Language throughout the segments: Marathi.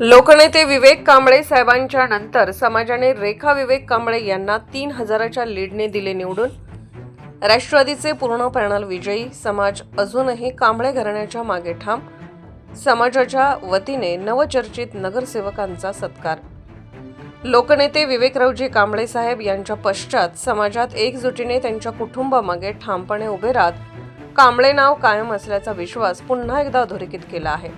लोकनेते विवेक कांबळे साहेबांच्या नंतर समाजाने रेखा विवेक कांबळे यांना 3,000च्या लीडने दिले निवडून। राष्ट्रवादीचे पूर्ण पॅनल विजयी। समाज अजूनही कांबळे घराण्याच्या मागे ठाम। समाजाच्या वतीने नवचर्चित नगरसेवकांचा सत्कार। लोकनेते विवेकरावजी कांबळे साहेब यांच्या पश्चात समाजात एकजुटीने त्यांच्या कुटुंबामागे ठामपणे उभे राहत कांबळे नाव कायम असल्याचा विश्वास पुन्हा एकदा अधोरेखित केला आहे।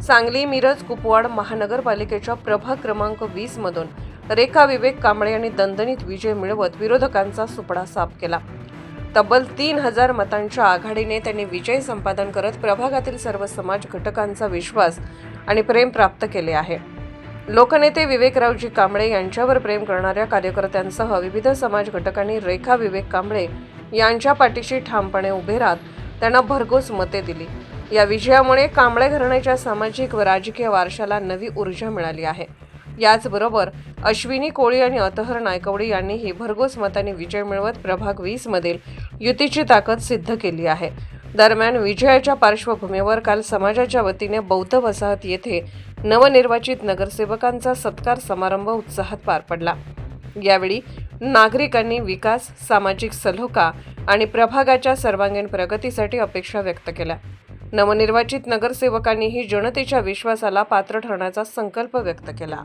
सांगली, मिरज, कुपवाड महानगरपालिकेच्या प्रभाग क्रमांक 20 मधून रेखा विवेक कांबळे यांनी दणदणीत विजय मिळवत विरोधकांचा सुपडा साफ केला। तब्बल 3,000 मतांच्या आघाडीने त्यांनी विजय संपादन करत प्रभागातील सर्व समाज घटकांचा विश्वास आणि प्रेम प्राप्त केले आहे। लोकनेते विवेकरावजी कांबळे यांच्यावर प्रेम करणाऱ्या कार्यकर्त्यांसह विविध समाज घटकांनी रेखा विवेक कांबळे यांच्या पाठीशी ठामपणे उभे राहत त्यांना भरघोस मते दिली। या विजयामुळे कांबळे घराण्याच्या सामाजिक व राजकीय वारशाला नवी ऊर्जा मिळाली आहे। याचबरोबर अश्विनी कोळी आणि अतहर नायकवडी यांनीही भरघोस मतांनी विजय मिळवत प्रभाग 20 मधील युतीची ताकद सिद्ध केली आहे। दरम्यान विजयाच्या पार्श्वभूमीवर काल समाजाच्या वतीने बौद्ध वसाहत येथे नवनिर्वाचित नगरसेवकांचा सत्कार समारंभ उत्साहात पार पडला। यावेळी नागरिकांनी विकास, सामाजिक सलोखा आणि प्रभागाच्या सर्वांगीण प्रगतीसाठी अपेक्षा व्यक्त केल्या। नवनिर्वाचित नगरसेवकांनीही जनतेच्या विश्वासाला पात्र ठरण्याचा संकल्प व्यक्त केला।